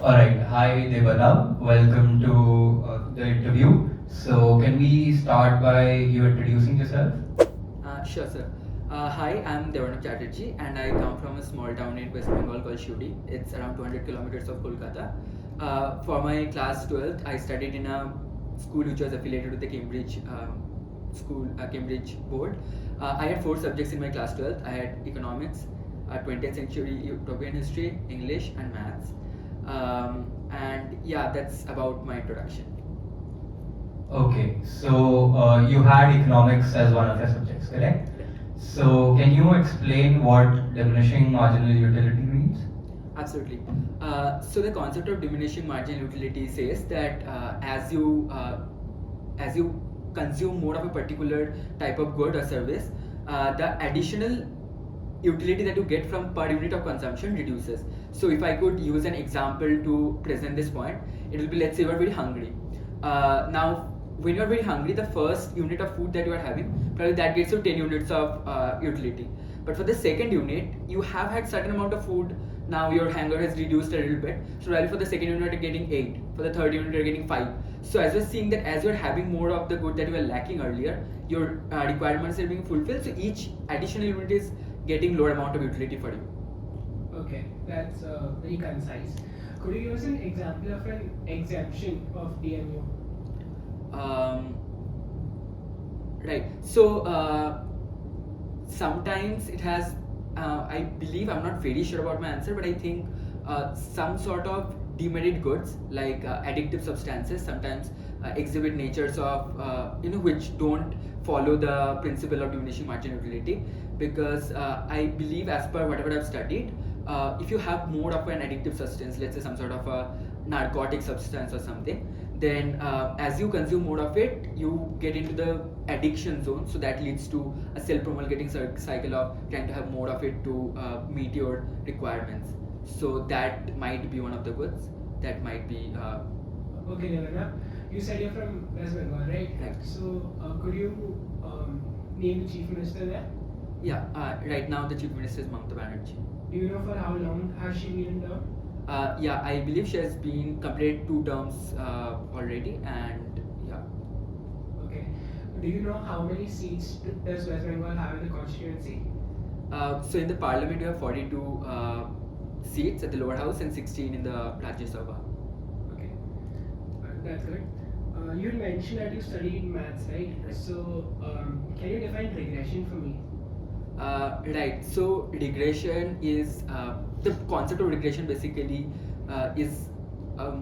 Alright, hi Debarnab, welcome to the interview. So, can we start by you introducing yourself? Sure, sir. Hi, I'm Debarnab Chatterjee, and I come from a small town in West Bengal called Shudi. It's around 200 kilometers of Kolkata. For my class 12th, I studied in a school which was affiliated with the Cambridge Cambridge board. I had four subjects in my class 12th. I had economics, 20th century European history, English, and maths. And yeah, that's about my introduction. Okay, so you had economics as one of your subjects, correct? So, can you explain what diminishing marginal utility means? Absolutely. So the concept of diminishing marginal utility says that as you consume more of a particular type of good or service, the additional utility that you get from per unit of consumption reduces. So if I could use an example to present this point, it will be, let's say you are very hungry. Now when you are very hungry, the first unit of food that you are having, probably that gets you 10 units of utility. But for the second unit, you have had certain amount of food. Now your hunger has reduced a little bit. So while for the second unit you're getting 8, for the third unit you're getting 5. So as you're seeing that as you're having more of the good that you were lacking earlier, your requirements are being fulfilled. So each additional unit is getting lower amount of utility for you. Okay, that's very concise. Could you give us an example of an exemption of DMU? Right. So sometimes it has. I believe, I'm not very sure about my answer, but I think some sort of demerit goods like addictive substances sometimes exhibit natures of which don't follow the principle of diminishing marginal utility, because I believe, as per whatever I've studied, if you have more of an addictive substance, let's say some sort of a narcotic substance or something, then as you consume more of it, you get into the addiction zone. So that leads to a self-promulgating cycle of trying to have more of it to meet your requirements. So that might be one of the goods. That might be. Okay, Debarnab, you said you're from West Bengal, right? Right. So could you name the chief minister there? Yeah. Right now, the chief minister is Mamata Banerjee. Do you know for how long has she been in term? Yeah, I believe she has been completed 2 terms already, and yeah. Okay. Do you know how many seats does West Bengal have in the constituency? So in the parliament, you have 42 seats at the lower house and 16 in the Rajya Sabha. Okay, that's good. You mentioned that you studied maths, right? So can you define regression for me? Right. So regression is the concept of regression basically is a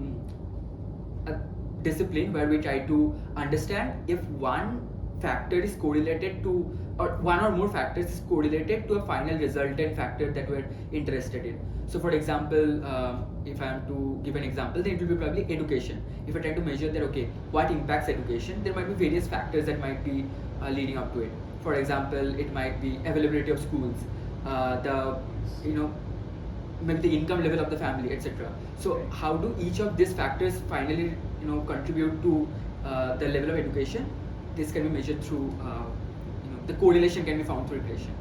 discipline where we try to understand if one factor is correlated to, or one or more factors is correlated to a final resultant factor that we're interested in. So for example, if I am to give an example, then it will be probably education. If I try to measure that, okay, what impacts education, there might be various factors that might be leading up to it. For example, it might be availability of schools, maybe the income level of the family, etc. So how do each of these factors finally contribute to the level of education? This can be measured through the correlation can be found through regression.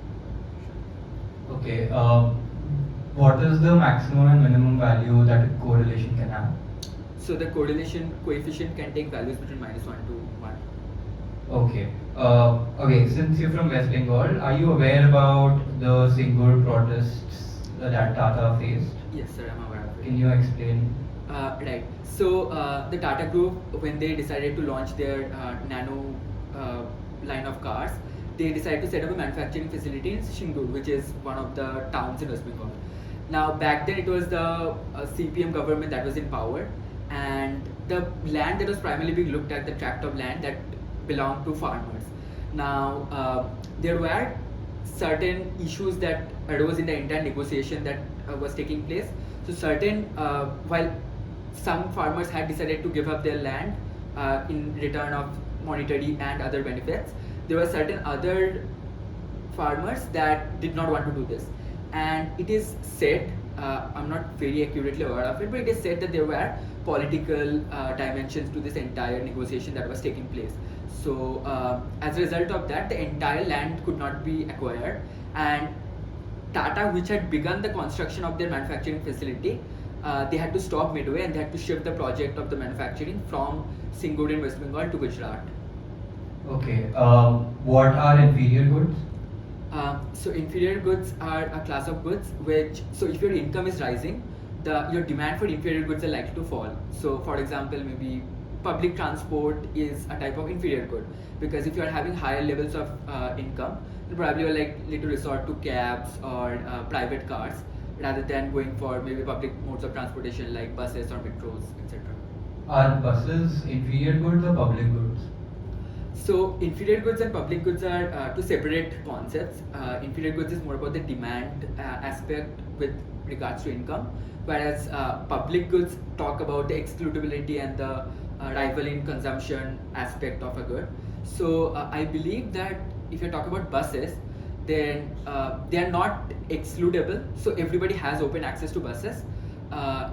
Okay, what is the maximum and minimum value that a correlation can have? So the correlation coefficient can take values between -1 to 1. Okay. Okay, since you're from West Bengal, are you aware about the Singur protests that Tata faced? Yes, sir, I'm aware of it. Can you explain? Right. So the Tata Group, when they decided to launch their nano line of cars, they decided to set up a manufacturing facility in Singur, which is one of the towns in West Bengal. Now back then it was the CPM government that was in power, and the land that was primarily being looked at, the tract of land that belonged to farmers. Now there were certain issues that arose in the entire negotiation that was taking place. So certain while some farmers had decided to give up their land in return of monetary and other benefits, there were certain other farmers that did not want to do this. And it is said, I'm not very accurately aware of it, but it is said that there were political dimensions to this entire negotiation that was taking place. So as a result of that, the entire land could not be acquired, and Tata, which had begun the construction of their manufacturing facility, they had to stop midway and they had to shift the project of the manufacturing from Singur in West Bengal to Gujarat. Okay. What are inferior goods? So inferior goods are a class of goods which, so if your income is rising, your demand for inferior goods are likely to fall. So for example, maybe public transport is a type of inferior good, because if you are having higher levels of income, then probably you're likely to resort to cabs or private cars rather than going for maybe public modes of transportation like buses or metros, etc. Are buses inferior goods or public goods? So inferior goods and public goods are two separate concepts. Inferior goods is more about the demand aspect with regards to income, whereas public goods talk about the excludability and the rival in consumption aspect of a good. So I believe that if you talk about buses, then they are not excludable. So everybody has open access to buses.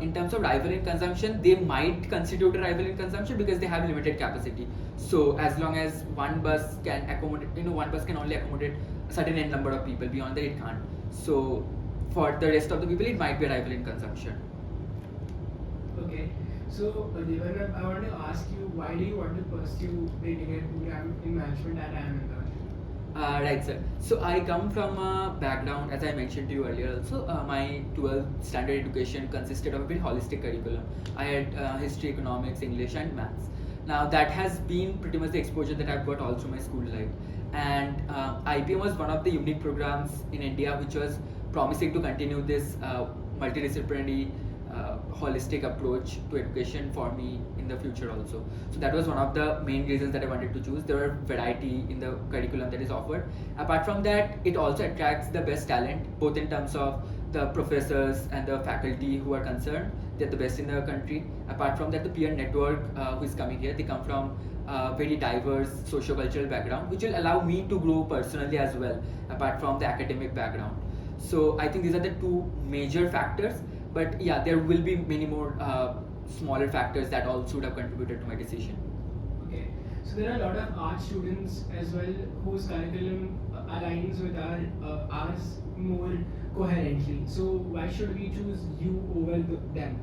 In terms of rival in consumption, they might constitute a rival in consumption because they have limited capacity. So as long as one bus can accommodate, one bus can only accommodate a certain n number of people. Beyond that, it can't. So for the rest of the people, it might be a rival in consumption. Okay. So, Debarnab, I want to ask you, why do you want to pursue the integrated program in management at IIM Indore? Right, sir. So I come from a background, as I mentioned to you earlier also, my 12th standard education consisted of a very holistic curriculum. I had history, economics, English and maths. Now that has been pretty much the exposure that I've got all through my school life. And IPM was one of the unique programs in India which was promising to continue this multidisciplinary holistic approach to education for me in the future also. So that was one of the main reasons that I wanted to choose. There were variety in the curriculum that is offered. Apart from that, it also attracts the best talent, both in terms of the professors and the faculty who are concerned. They're the best in the country. Apart from that, the peer network who is coming here, they come from very diverse socio-cultural background, which will allow me to grow personally as well, apart from the academic background. So I think these are the two major factors. But yeah, there will be many more smaller factors that also would have contributed to my decision. Okay. So there are a lot of art students as well whose curriculum aligns with ours more coherently. So why should we choose you over them?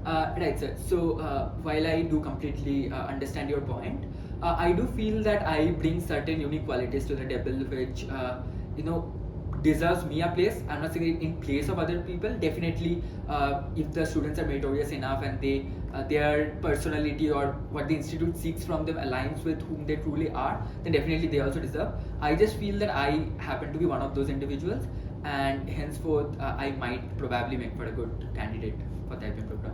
Right, sir. So while I do completely understand your point, I do feel that I bring certain unique qualities to the table which deserves me a place. I'm not saying in place of other people. Definitely, if the students are meritorious enough and their personality or what the institute seeks from them aligns with whom they truly are, then definitely they also deserve. I just feel that I happen to be one of those individuals, and henceforth I might probably make for a good candidate for the IPM program.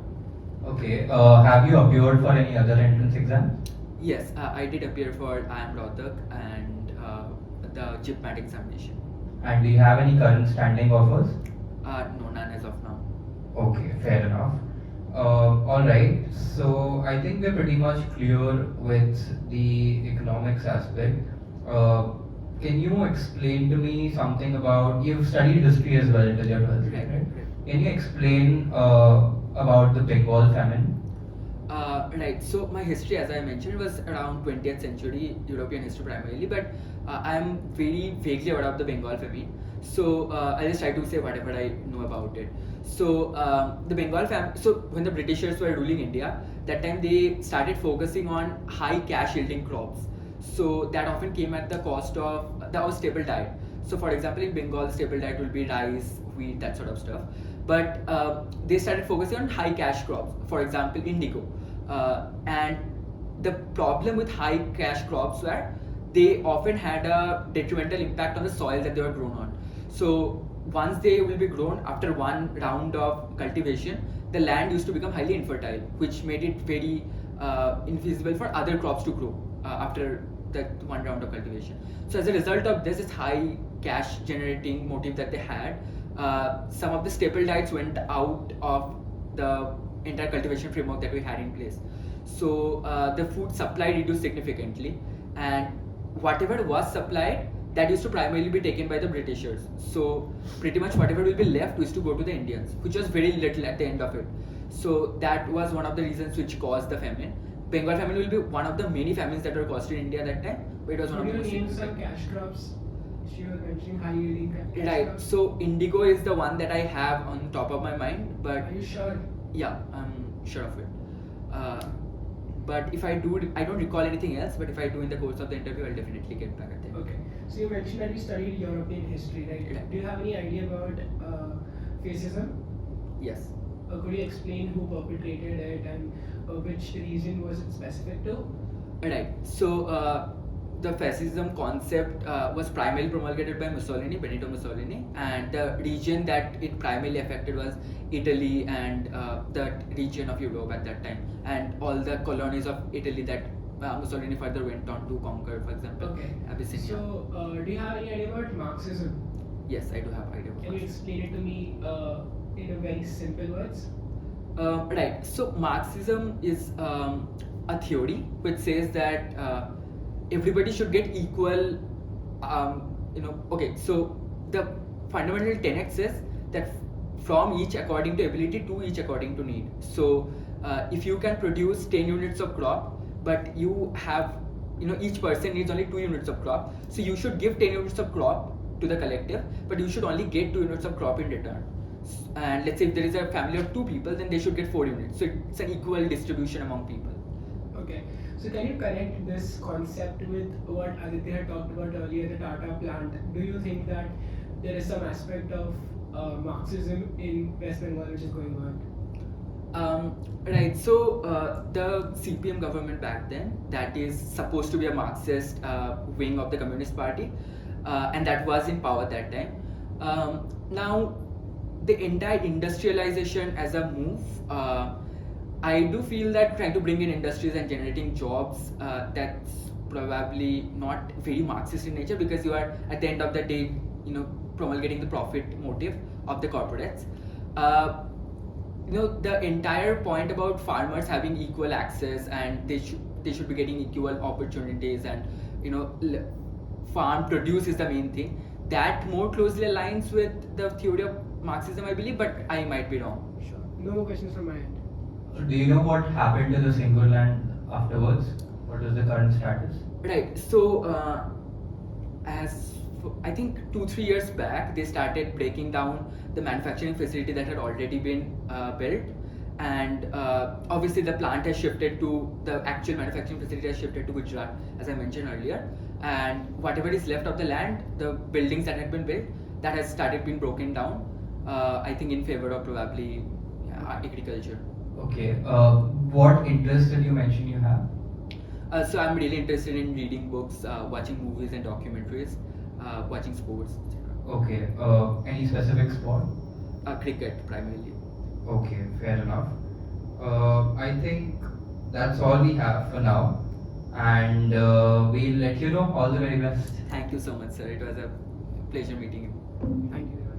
Okay. Have you appeared for any other entrance exams? Yes, I did appear for IIM Rohtak and the IPMAT examination. And do you have any current standing offers? No, none as of now. Okay, fair enough. All right. So I think we're pretty much clear with the economics aspect. Can you explain to me something about, you've studied history as well till your 12th, right? Can you explain about the Bengal famine? Right, so my history, as I mentioned, was around 20th century European history primarily, but I am very vaguely aware of the Bengal famine. So I'll just try to say whatever I know about it. So the Bengal famine, so when the Britishers were ruling India, that time they started focusing on high cash yielding crops. So that often came at the cost of the staple diet. So for example, in Bengal, the staple diet will be rice, wheat, that sort of stuff. But they started focusing on high cash crops, for example, indigo. And the problem with high cash crops were they often had a detrimental impact on the soil that they were grown on. So once they will be grown, after one round of cultivation, the land used to become highly infertile, which made it very infeasible for other crops to grow after that one round of cultivation. So as a result of this high cash generating motive that they had, some of the staple diets went out of the entire cultivation framework that we had in place. So the food supply reduced significantly, and whatever was supplied, that used to primarily be taken by the Britishers. So pretty much whatever will be left used to go to the Indians, which was very little at the end of it. So that was one of the reasons which caused the famine. Bengal famine will be one of the many famines that were caused in India at that time, but it was one of the most Could you name some cash crops? which you were mentioning, high yielding cash Right. crops? So indigo is the one that I have on top of my mind, but Are you sure? yeah, I'm sure of it. But if I do, I don't recall anything else. But if I do in the course of the interview, I'll definitely get back at it. Okay. So you mentioned that you studied European history, right? Right. Do you have any idea about fascism? Yes. Could you explain who perpetrated it and which region was it specific to? Right. So the fascism concept was primarily promulgated by Mussolini, Benito Mussolini, and the region that it primarily affected was Italy and the region of Europe at that time, and all the colonies of Italy that Mussolini further went on to conquer, for example, Okay. Abyssinia. So, do you have any idea about Marxism? Yes, I do have idea. About Can you Marxism. explain it to me in a very simple words? Right. So Marxism is a theory which says that everybody should get equal. Okay. So the fundamental tenet says that from each according to ability to each according to need. So if you can produce 10 units of crop, but you have, each person needs only 2 units of crop. So you should give 10 units of crop to the collective, but you should only get 2 units of crop in return. And let's say if there is a family of 2 people, then they should get 4 units. So it's an equal distribution among people. Okay. So can you connect this concept with what Aditya had talked about earlier, the Tata plant? Do you think that there is some aspect of Marxism in West Bengal which is going on? Right. So the CPM government back then, that is supposed to be a Marxist wing of the Communist Party, and that was in power that time. Now, the entire industrialization as a move, I do feel that trying to bring in industries and generating jobs, that's probably not very Marxist in nature, because you are at the end of the day, promulgating the profit motive of the corporates. The entire point about farmers having equal access and they should be getting equal opportunities, and farm produce is the main thing. That more closely aligns with the theory of Marxism, I believe, but I might be wrong. Sure. No more questions from my end. So do you know what happened to the single land afterwards? What is the current status? Right. So, I think 2-3 years back, they started breaking down the manufacturing facility that had already been built, and obviously the plant has shifted to the actual manufacturing facility has shifted to Gujarat, as I mentioned earlier, and whatever is left of the land, the buildings that had been built, that has started being broken down. I think in favor of probably agriculture. Okay. What interest did you mention you have? So I'm really interested in reading books, watching movies and documentaries, watching sports, etc. Okay. Any specific sport? Cricket primarily. Okay, fair enough. I think that's all we have for now, and we'll let you know. All the very best. Thank you so much, sir. It was a pleasure meeting you. Thank you.